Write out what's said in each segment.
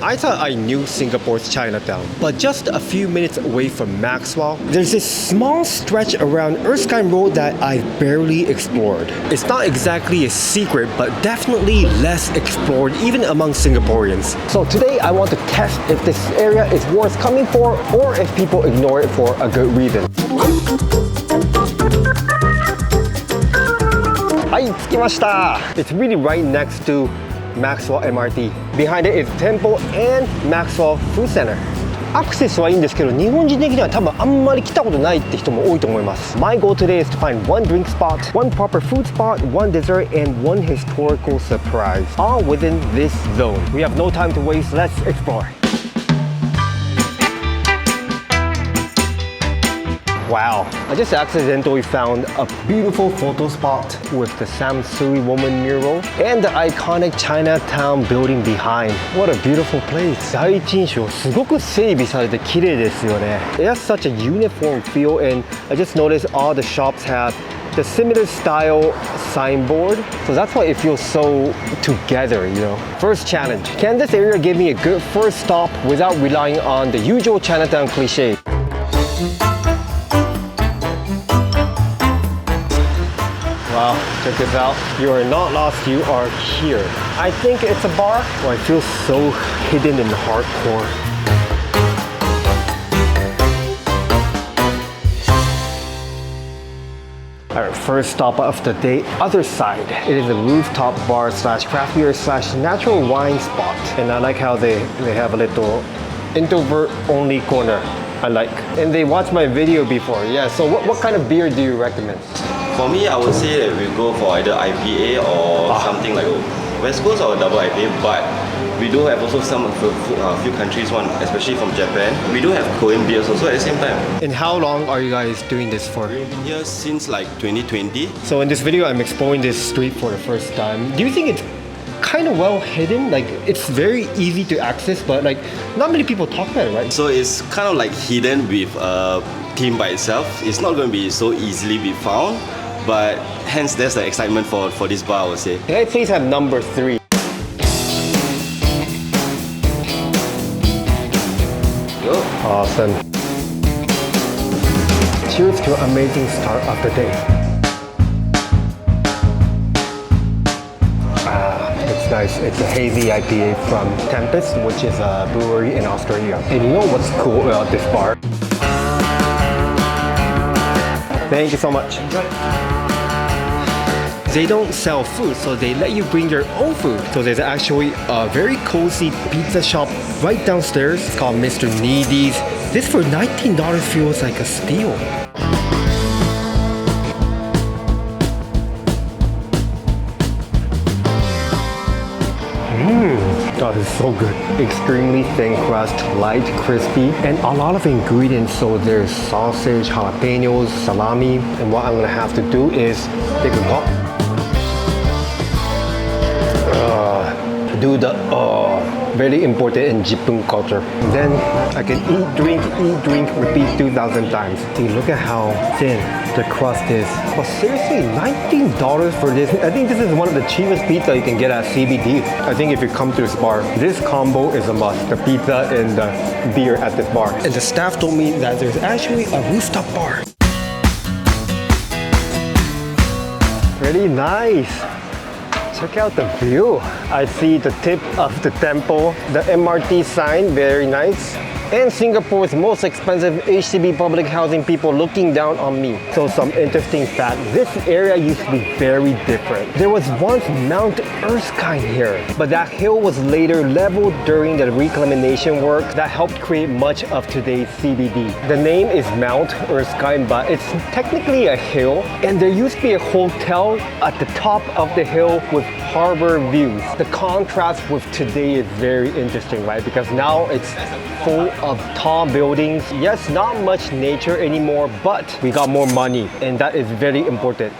I thought I knew Singapore's Chinatown, but just a few minutes away from Maxwell, there's this small stretch around Erskine Road that I've barely explored. It's not exactly a secret, but definitely less explored even among Singaporeans. So today I want to test if this area is worth coming for or if people ignore it for a good reason. It's really right next to Maxwell MRT. Behind it is Temple and Maxwell Food Centre. アクセスはいいんですけど、日本人的には多分あんまり来たことないって人も多いと思います。My goal today is to find one drink spot, one proper food spot, one dessert, and one historical surprise, all within this zone. We have no time to waste, let's explore. Wow, I just accidentally found a beautiful photo spot with the Samsui woman mural and the iconic Chinatown building behind. What a beautiful place. 第一印象すごく整備されて綺麗ですよね。It has such a uniform feel, and I just noticed all the shops have the similar style signboard, so that's why it feels so together, you know. First challenge, can this area give me a good first stop without relying on the usual Chinatown cliche? Wow, check this out. You are not lost, you are here. I think it's a bar. Oh, I feel so hidden and hardcore. Alright, first stop of the day, other side. It is a rooftop bar slash craft beer slash natural wine spot. And I like how they have a little introvert only corner. I like. And they watched my video before. Yeah, so what kind of beer do you recommend? For me, I would say that we go for either IPA or something like West Coast or double IPA, but we do have also some few countries, one especially from Japan. We do have Korean beers also at the same time. And how long are you guys doing this for? We've been here since like 2020. So in this video, I'm exploring this street for the first time. Do you think it's kind of well hidden? Like, it's very easy to access, but like not many people talk about it, right? So it's kind of like hidden with a theme by itself. It's not going to be so easily be found, but hence there's the excitement for this bar, I would say. Can I please have number 3? Go. Awesome. Cheers to an amazing start of the day. It's nice. It's a hazy IPA from Tempest, which is a brewery in Australia. And you know what's cool about this bar? Thank you so much. They don't sell food, so they let you bring your own food. So there's actually a very cozy pizza shop right downstairs. It's called Mr. Needy's. This for $19 feels like a steal. Oh, this is so good. Extremely thin crust, light, crispy, and a lot of ingredients. So there's sausage, jalapenos, salami, and what I'm gonna have to do is take a gulp. Do the very important in Japan culture. And then I can eat, drink, repeat 2,000 times. See, look at how thin the crust is. Well, seriously, $19 for this? I think this is one of the cheapest pizza you can get at CBD. I think if you come to this bar, this combo is a must. The pizza and the beer at this bar. And the staff told me that there's actually a rooftop bar. Pretty nice. Check out the view. I see the tip of the temple, the MRT sign, very nice. And Singapore's most expensive HDB public housing people looking down on me. So some interesting fact, this area used to be very different. There was once Mount Erskine here, but that hill was later leveled during the reclamation work that helped create much of today's CBD. The name is Mount Erskine, but it's technically a hill, and there used to be a hotel at the top of the hill with harbor views. The contrast with today is very interesting, right? Because now it's full of tall buildings. Yes, not much nature anymore, but we got more money, and that is very important.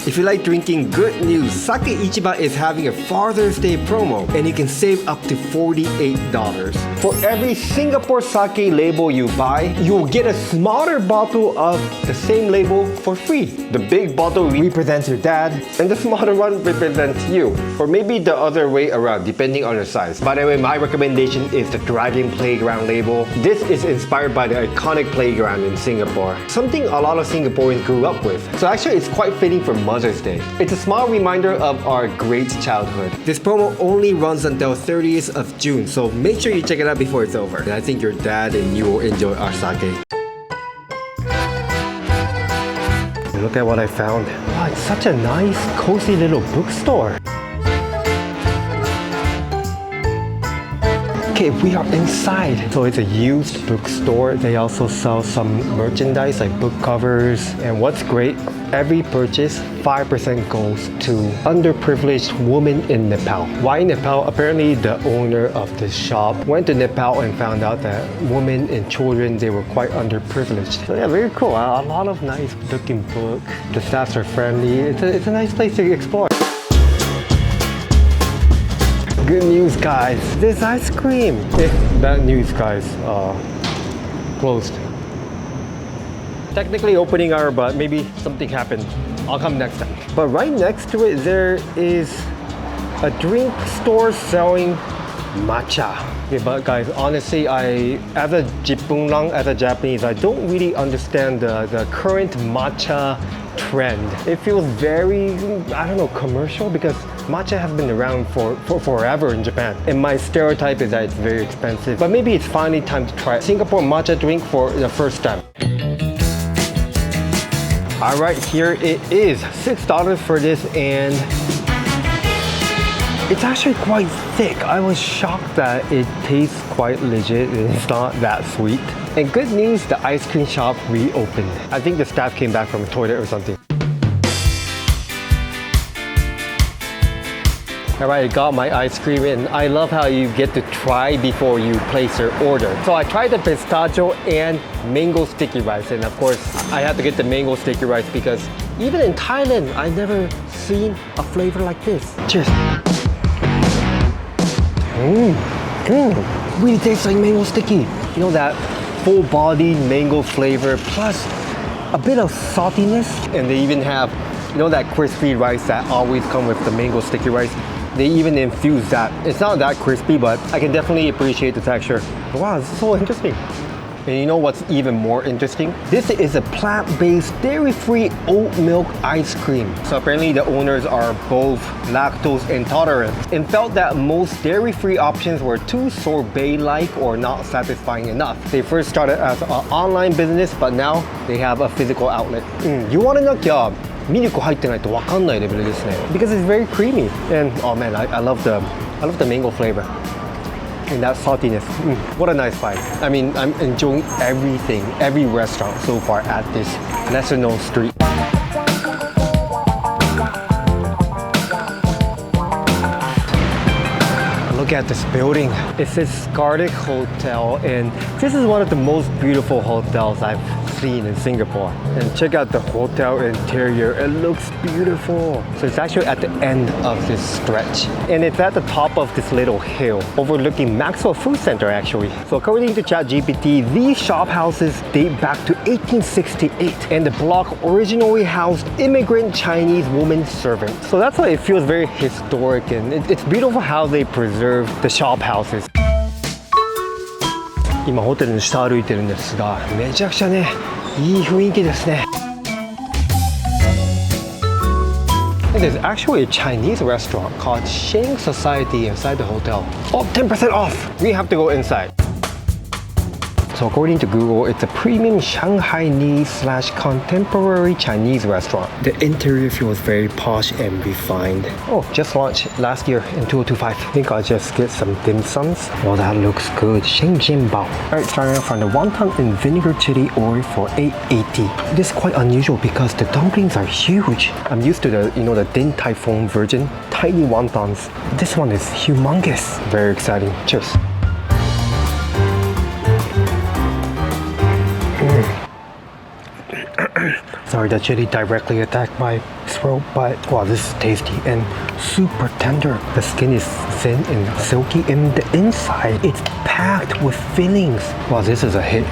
If you like drinking, good news. Sake Ichiba is having a Father's Day promo and you can save up to $48. For every Singapore sake label you buy, you'll get a smaller bottle of the same label for free. The big bottle represents your dad and the smaller one represents you. Or maybe the other way around, depending on your size. By the way, my recommendation is the Dragon Playground label. This is inspired by the iconic playground in Singapore, something a lot of Singaporeans grew up with. So actually it's quite fitting for Mother's Day. It's a small reminder of our great childhood. This promo only runs until 30th of June, so make sure you check it out before it's over. And I think your dad and you will enjoy our sake. Look at what I found. Wow, it's such a nice, cozy little bookstore. Okay, we are inside. So it's a used bookstore. They also sell some merchandise like book covers. And what's great, every purchase, 5% goes to underprivileged women in Nepal. Why Nepal? Apparently the owner of this shop went to Nepal and found out that women and children, they were quite underprivileged. So yeah, very cool. A lot of nice looking books. The staffs are friendly. It's a nice place to explore. Good news, guys. This ice cream. Bad news, guys. Closed. Technically opening hour, but maybe something happened. I'll come next time. But right next to it, there is a drink store selling matcha. Okay, but guys, honestly, as a Jipunlang, as a Japanese, I don't really understand the current matcha trend. It feels very, I don't know, commercial, because matcha has been around for forever in Japan. And my stereotype is that it's very expensive. But maybe it's finally time to try Singapore matcha drink for the first time. Alright, here it is. $6 for this, and it's actually quite thick. I was shocked that it tastes quite legit and it's not that sweet. And good news, the ice cream shop reopened. I think the staff came back from a toilet or something. Alright, I got my ice cream, and I love how you get to try before you place your order. So I tried the pistachio and mango sticky rice, and of course I had to get the mango sticky rice because even in Thailand, I've never seen a flavor like this. Cheers. Really tastes like mango sticky. You know, that full-bodied mango flavor plus a bit of saltiness, and they even have, you know, that crispy rice that always comes with the mango sticky rice. They even infuse that. It's not that crispy, but I can definitely appreciate the texture. Wow, this is so interesting. And you know what's even more interesting? This is a plant-based, dairy-free oat milk ice cream. So apparently the owners are both lactose intolerant and felt that most dairy-free options were too sorbet-like or not satisfying enough. They first started as an online business, but now they have a physical outlet. You want to know, job? ミルク入ってないと分かんないレベルですね。Because it's very creamy, and oh man, I love the mango flavor and that saltiness. What a nice bite. I mean, I'm enjoying everything, every restaurant so far at this National Street. Look at this building. It says Scardic Hotel, and this is one of the most beautiful hotels I've seen in Singapore. And check out the hotel interior. It looks beautiful. So it's actually at the end of this stretch, and it's at the top of this little hill overlooking Maxwell Food Centre actually. So according to ChatGPT, these shop houses date back to 1868, and the block originally housed immigrant Chinese women servants. So that's why it feels very historic, and it's beautiful how they preserve the shop houses. 今ホテルの下歩いてるんですが、めちゃくちゃね、いい雰囲気ですね。And there's actually a Chinese restaurant called Shang Society inside the hotel. Oh, 10% off! We have to go inside. So according to Google, it's a premium Shanghainese / contemporary Chinese restaurant. The interior feels very posh and refined. Oh, just launched last year in 2025. I think I'll just get some dimsums. Oh, that looks good. Shengjian bao. Alright, starting off from the wonton and vinegar chili oil for $8.80. This is quite unusual because the dumplings are huge. I'm used to the, the Din Tai Fung version, tiny wontons. This one is humongous. Very exciting. Cheers. So Sorry, the chili directly attacked my throat, but wow, this is tasty and super tender. The skin is thin and silky, and the inside, it's packed with fillings. Wow, this is a hit.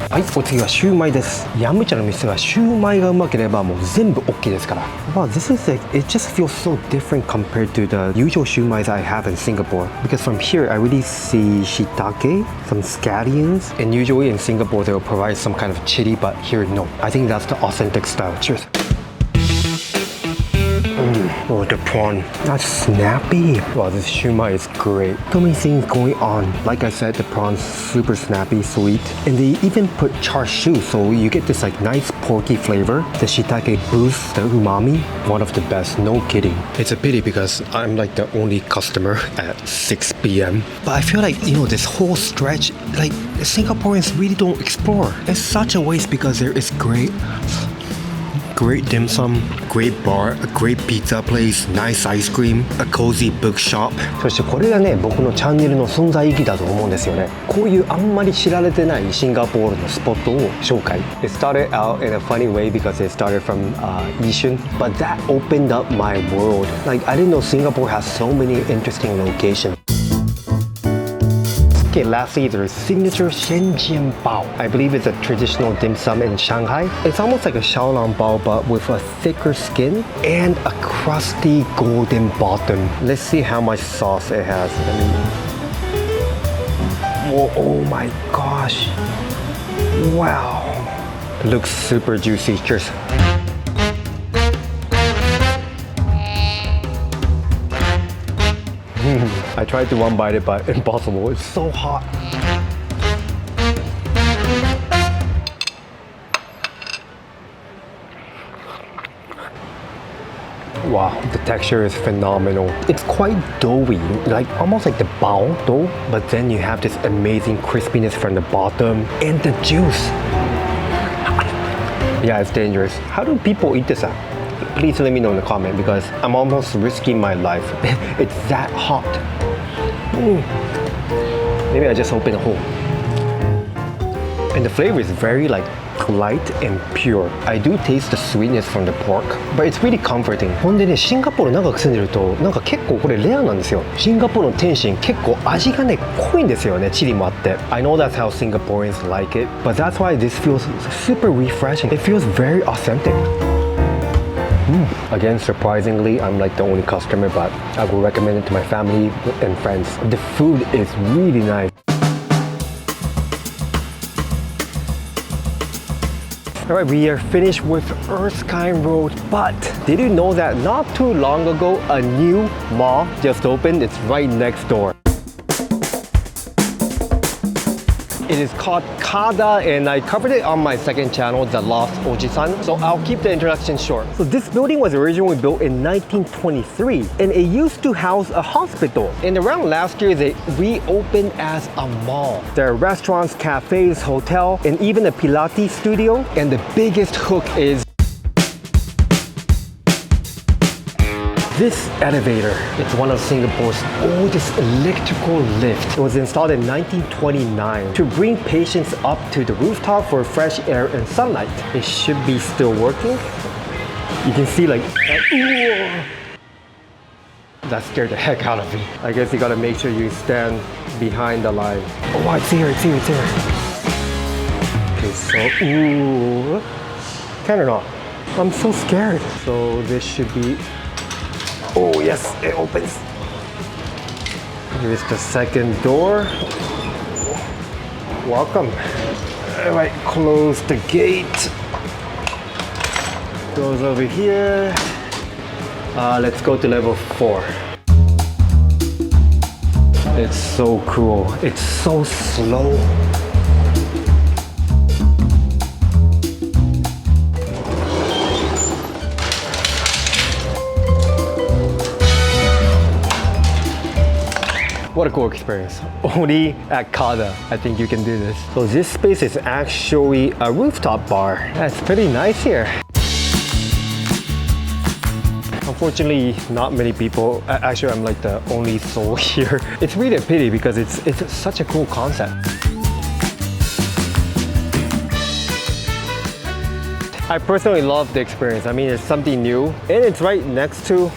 はい、お次はシューマイです。ヤムチャの店はシューマイがうまければもう全部 OK ですから。Wow, this is like, it just feels so different compared to the usual シューマイ I have in Singapore. Because from here, I really see shiitake, some scallions, and usually in Singapore they'll provide some kind of chili, but here no. I think that's the authentic style. Cheers. Oh, the prawn. That's snappy. Wow, this shumai is great. So many things going on. Like I said, the prawn's super snappy, sweet. And they even put char siu, so you get this like nice porky flavor. The shiitake boosts the umami. One of the best, no kidding. It's a pity because I'm like the only customer at 6 p.m. But I feel like, you know, this whole stretch, like Singaporeans really don't explore. It's such a waste because there is great dim sum, great bar, a great pizza place, nice ice cream, a cozy bookshop. そしてこれがね、僕のチャンネルの存在意義だと思うんですよね。こういうあんまり知られてないシンガポールのスポットを紹介。It started out in a funny way because it started from Yishun, but that opened up my world. Like I didn't know Singapore has so many interesting locations. Okay, lastly, there's signature Shenzhen Bao. I believe it's a traditional dim sum in Shanghai. It's almost like a Xiaolong Bao, but with a thicker skin and a crusty golden bottom. Let's see how much sauce it has. Whoa, oh my gosh. Wow. It looks super juicy. Cheers. I tried to one bite it, but impossible. It's so hot. Wow, the texture is phenomenal. It's quite doughy, like almost like the bao dough, but then you have this amazing crispiness from the bottom and the juice. Yeah, it's dangerous. How do people eat this? Please let me know in the comment because I'm almost risking my life. It's that hot. Maybe I just open a hole. And the flavor is very like light and pure. I do taste the sweetness from the pork, but it's really comforting. ほんでね、シンガポール長く住んでるとなんか結構これレアなんですよ。シンガポールの天津結構味がね濃いんですよね。チリもあって。I know that's how Singaporeans like it, but that's why this feels super refreshing. It feels very authentic. Again, surprisingly, I'm like the only customer, but I will recommend it to my family and friends. The food is really nice. Alright, we are finished with Erskine Road, but did you know that not too long ago, a new mall just opened? It's right next door. It is called Kada, and I covered it on my second channel, The Lost Ojisan, so I'll keep the introduction short. So this building was originally built in 1923, and it used to house a hospital. And around last year, they reopened as a mall. There are restaurants, cafes, hotel, and even a Pilates studio. And the biggest hook is this elevator. It's one of Singapore's oldest electrical lifts. It was installed in 1929 to bring patients up to the rooftop for fresh air and sunlight. It should be still working. You can see like, that scared the heck out of me. I guess you gotta make sure you stand behind the line. Oh, it's here, it's here, it's here. Okay, so, turn it off. I'm so scared. So this should be, oh yes, it opens. Here's the second door. Welcome. All right, close the gate. Goes over here. Let's go to level 4. It's so cool. It's so slow. What a cool experience. Only at Kada, I think you can do this. So this space is actually a rooftop bar. That's pretty nice here. Unfortunately, not many people. Actually, I'm like the only soul here. It's really a pity because it's such a cool concept. I personally love the experience. I mean, it's something new and it's right next to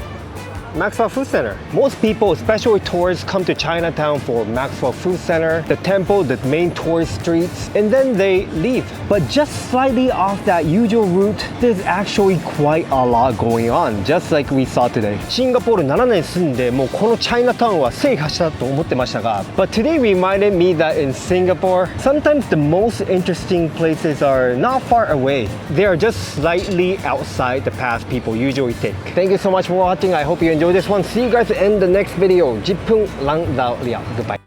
Maxwell Food Centre. Most people, especially tourists, come to Chinatown for Maxwell Food Centre, the temple, the main tourist streets, and then they leave. But just slightly off that usual route, there's actually quite a lot going on, just like we saw today. シンガポール7年住んで、もうこのチャイナタウンは制覇したと思ってましたが、but today reminded me that in Singapore, sometimes the most interesting places are not far away. They are just slightly outside the path people usually take. Thank you so much for watching. I hope you enjoyed this one. See you guys in the next video. 10分lang daw liao. Goodbye.